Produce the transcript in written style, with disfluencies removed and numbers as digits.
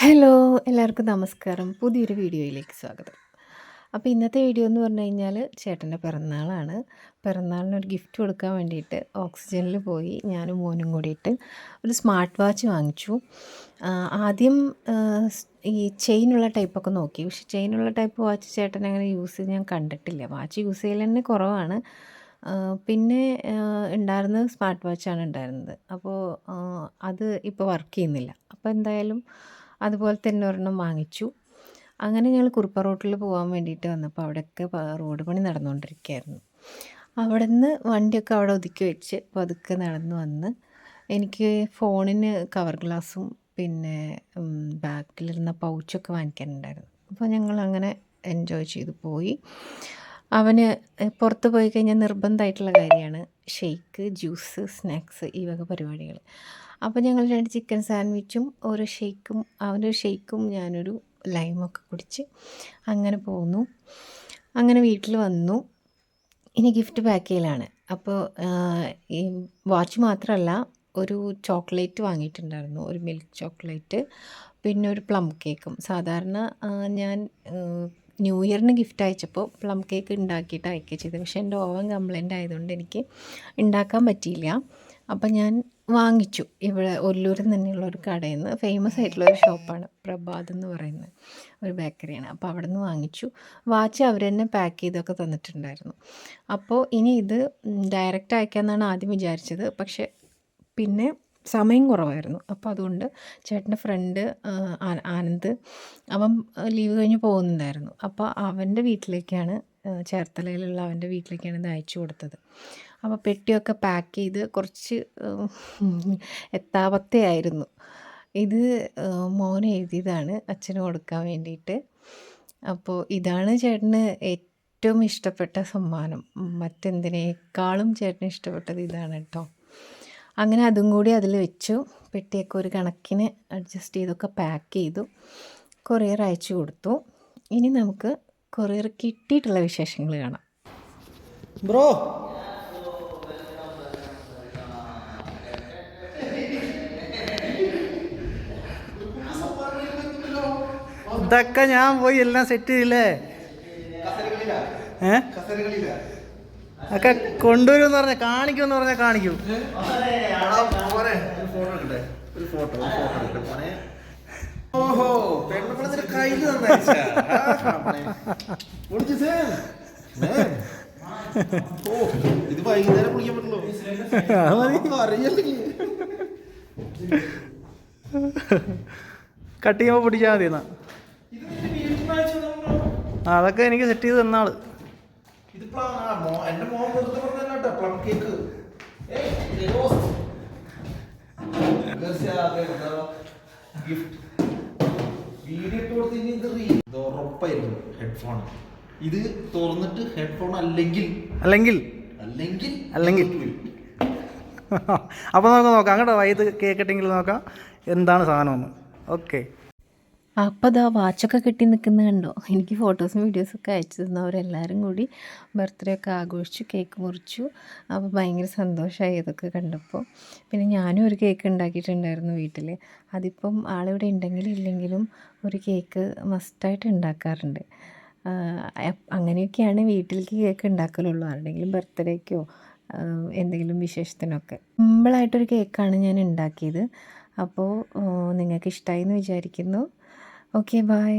Hello! എല്ലാവർക്കും നമസ്കാരം. പുതിയൊരു വീഡിയോയിലേക്ക് സ്വാഗതം. അപ്പോൾ ഇന്നത്തെ വീഡിയോ എന്ന് പറഞ്ഞു കഴിഞ്ഞാൽ ചേട്ടൻ്റെ പിറന്നാളാണ്. പിറന്നാളിനൊരു ഗിഫ്റ്റ് കൊടുക്കാൻ വേണ്ടിയിട്ട് ഓക്സിജനിൽ പോയി ഞാനും മോനും കൂടിയിട്ട് ഒരു സ്മാർട്ട് വാച്ച് വാങ്ങിച്ചു. ആദ്യം ഈ ചെയിനുള്ള ടൈപ്പൊക്കെ നോക്കി. പക്ഷേ ചെയിനുള്ള ടൈപ്പ് വാച്ച് ചേട്ടൻ അങ്ങനെ യൂസ് ചെയ്ത് ഞാൻ കണ്ടിട്ടില്ല. വാച്ച് യൂസ് ചെയ്യൽ തന്നെ കുറവാണ്. പിന്നെ ഉണ്ടായിരുന്നത് സ്മാർട്ട് വാച്ചാണ് ഉണ്ടായിരുന്നത്. അപ്പോൾ അത് ഇപ്പോൾ വർക്ക് ചെയ്യുന്നില്ല. അപ്പോൾ എന്തായാലും അതുപോലെ തന്നെ ഒരെണ്ണം വാങ്ങിച്ചു. അങ്ങനെ ഞങ്ങൾ കുറുപ്പ റോട്ടിൽ പോകാൻ വേണ്ടിയിട്ട് വന്നപ്പോൾ അവിടെയൊക്കെ റോഡ് പണി നടന്നുകൊണ്ടിരിക്കുകയായിരുന്നു. അവിടുന്ന് വണ്ടിയൊക്കെ അവിടെ ഒതുക്കി വെച്ച് പതുക്കെ നടന്ന് വന്ന് എനിക്ക് ഫോണിന് കവർ ഗ്ലാസും പിന്നെ ബാക്കിലിരുന്ന പൗച്ചൊക്കെ വാങ്ങിക്കാനുണ്ടായിരുന്നു. അപ്പോൾ ഞങ്ങളങ്ങനെ എൻജോയ് ചെയ്ത് പോയി. അവന് പുറത്ത് പോയി കഴിഞ്ഞാൽ നിർബന്ധമായിട്ടുള്ള കാര്യമാണ് ഷെയ്ക്ക്, ജ്യൂസ്, സ്നാക്സ് ഈ വക പരിപാടികൾ. അപ്പോൾ ഞങ്ങൾ 2 ചിക്കൻ സാൻഡ്വിച്ചും ഒരു ഷെയ്ക്കും അവനൊരു ഷെയ്ക്കും ഞാനൊരു ലൈമൊക്കെ കുടിച്ച് അങ്ങനെ പോന്നു. അങ്ങനെ വീട്ടിൽ വന്നു. ഇനി ഗിഫ്റ്റ് പാക്ക് ചെയ്യലാണ്. അപ്പോൾ ഈ വാച്ച് മാത്രമല്ല ഒരു ചോക്ലേറ്റ് വാങ്ങിയിട്ടുണ്ടായിരുന്നു. ഒരു മിൽക്ക് ചോക്ലേറ്റ്, പിന്നെ ഒരു പ്ലം കേക്കും. സാധാരണ ഞാൻ ന്യൂ ഇയറിന് ഗിഫ്റ്റ് അയച്ചപ്പോൾ പ്ലം കേക്ക് ഉണ്ടാക്കിയിട്ട് അയക്കുക ചെയ്തത്. പക്ഷേ എൻ്റെ ഓവൻ കംപ്ലൈൻ്റ് ആയതുകൊണ്ട് എനിക്ക് ഉണ്ടാക്കാൻ പറ്റിയില്ല. അപ്പം ഞാൻ വാങ്ങിച്ചു. ഇവിടെ ഒല്ലൂരിൽ തന്നെയുള്ള ഒരു കടയിൽ നിന്ന് ഫേമസ് ആയിട്ടുള്ള ഒരു ഷോപ്പാണ് പ്രഭാത് എന്ന് പറയുന്ന ഒരു ബേക്കറിയാണ്. അപ്പോൾ അവിടെ നിന്ന് വാങ്ങിച്ചു. വാച്ച് അവർ തന്നെ പാക്ക് ചെയ്തൊക്കെ തന്നിട്ടുണ്ടായിരുന്നു. അപ്പോൾ ഇനി ഇത് ഡയറക്റ്റ് അയക്കാമെന്നാണ് ആദ്യം വിചാരിച്ചത്. പക്ഷേ പിന്നെ സമയം കുറവായിരുന്നു. അപ്പോൾ അതുകൊണ്ട് ചേട്ടൻ്റെ ഫ്രണ്ട് ആനന്ദ് അവൻ ലീവ് കഴിഞ്ഞ് പോകുന്നുണ്ടായിരുന്നു. അപ്പോൾ അവൻ്റെ വീട്ടിലേക്കാണ് ചേർത്തലയിലുള്ള അവൻ്റെ വീട്ടിലേക്കാണ് ഇത് അയച്ചു കൊടുത്തത്. അപ്പോൾ പെട്ടിയൊക്കെ പാക്ക് ചെയ്ത് കുറച്ച് എത്താപത്തയായിരുന്നു. ഇത് മോൻ എഴുതിയതാണ് അച്ഛന് കൊടുക്കാൻ വേണ്ടിയിട്ട്. അപ്പോൾ ഇതാണ് ചേട്ടന് ഏറ്റവും ഇഷ്ടപ്പെട്ട സമ്മാനം. മറ്റെന്തിനേക്കാളും ചേട്ടന് ഇഷ്ടപ്പെട്ടത് ഇതാണ് കേട്ടോ. അങ്ങനെ അതും കൂടി അതിൽ വെച്ചു. പെട്ടിയൊക്കെ ഒരു കണക്കിന് അഡ്ജസ്റ്റ് ചെയ്തൊക്കെ പാക്ക് ചെയ്തു. കൊറിയർ അയച്ചു കൊടുത്തു. ഇനി നമുക്ക് കൊറിയർ കിട്ടിയിട്ടുള്ള വിശേഷങ്ങൾ കാണാം. ബ്രോ ഇതൊക്കെ ഞാൻ പോയി എല്ലാം സെറ്റ് ചെയ്തില്ലേ? ഒക്കെ കൊണ്ടുവരുമെന്ന് പറഞ്ഞാൽ കാണിക്കുമെന്ന് പറഞ്ഞാൽ കാണിക്കും. ഓഹോ പെണ്ണുപിള്ളത്തിന്റെ കയ്യിൽ ഇത് വൈകുന്നേരം കുളിക്കാൻ പറ്റുള്ളൂ. അറിയല്ലേ കട്ട് ചെയ്യുമ്പോൾ പിടിച്ചാൽ മതി എന്നാ. അതൊക്കെ എനിക്ക് സെറ്റ് ചെയ്ത് തന്നാള്. എന്റെ മോൻ പ്ലം കേക്ക് ഉറപ്പായിരുന്നു. ഹെഡ്ഫോൺ ഇത് തുറന്നിട്ട് ഹെഡ്ഫോൺ അല്ലെങ്കിൽ അപ്പോൾ നമുക്ക് നോക്കാം. അങ്ങോട്ട് വൈകിട്ട് കേക്ക് കട്ടിങ്ങിൽ നോക്കാം എന്താണ് സാധനമെന്ന്. ഓക്കെ. അപ്പോൾ അതാ വാച്ചൊക്കെ കെട്ടി നിൽക്കുന്നത് കണ്ടോ. എനിക്ക് ഫോട്ടോസും വീഡിയോസൊക്കെ അയച്ചു തന്നവരെല്ലാവരും കൂടി ബർത്ത്ഡേ ഒക്കെ ആഘോഷിച്ചു, കേക്ക് മുറിച്ചു. അപ്പോൾ ഭയങ്കര സന്തോഷമായി ഇതൊക്കെ കണ്ടപ്പോൾ. പിന്നെ ഞാനും ഒരു കേക്ക് ഉണ്ടാക്കിയിട്ടുണ്ടായിരുന്നു വീട്ടിൽ. അതിപ്പം ആളിവിടെ ഉണ്ടെങ്കിലും ഇല്ലെങ്കിലും ഒരു കേക്ക് മസ്റ്റായിട്ട് ഉണ്ടാക്കാറുണ്ട്. അങ്ങനെയൊക്കെയാണ് വീട്ടിലേക്ക് കേക്ക് ഉണ്ടാക്കലുള്ളൂ. ആരുടെയെങ്കിലും ബർത്ത്ഡേക്കോ എന്തെങ്കിലും വിശേഷത്തിനൊക്കെ സിമ്പിളായിട്ടൊരു കേക്കാണ് ഞാൻ ഉണ്ടാക്കിയത്. അപ്പോൾ നിങ്ങൾക്ക് ഇഷ്ടമായി എന്ന് വിചാരിക്കുന്നു. Okay, by.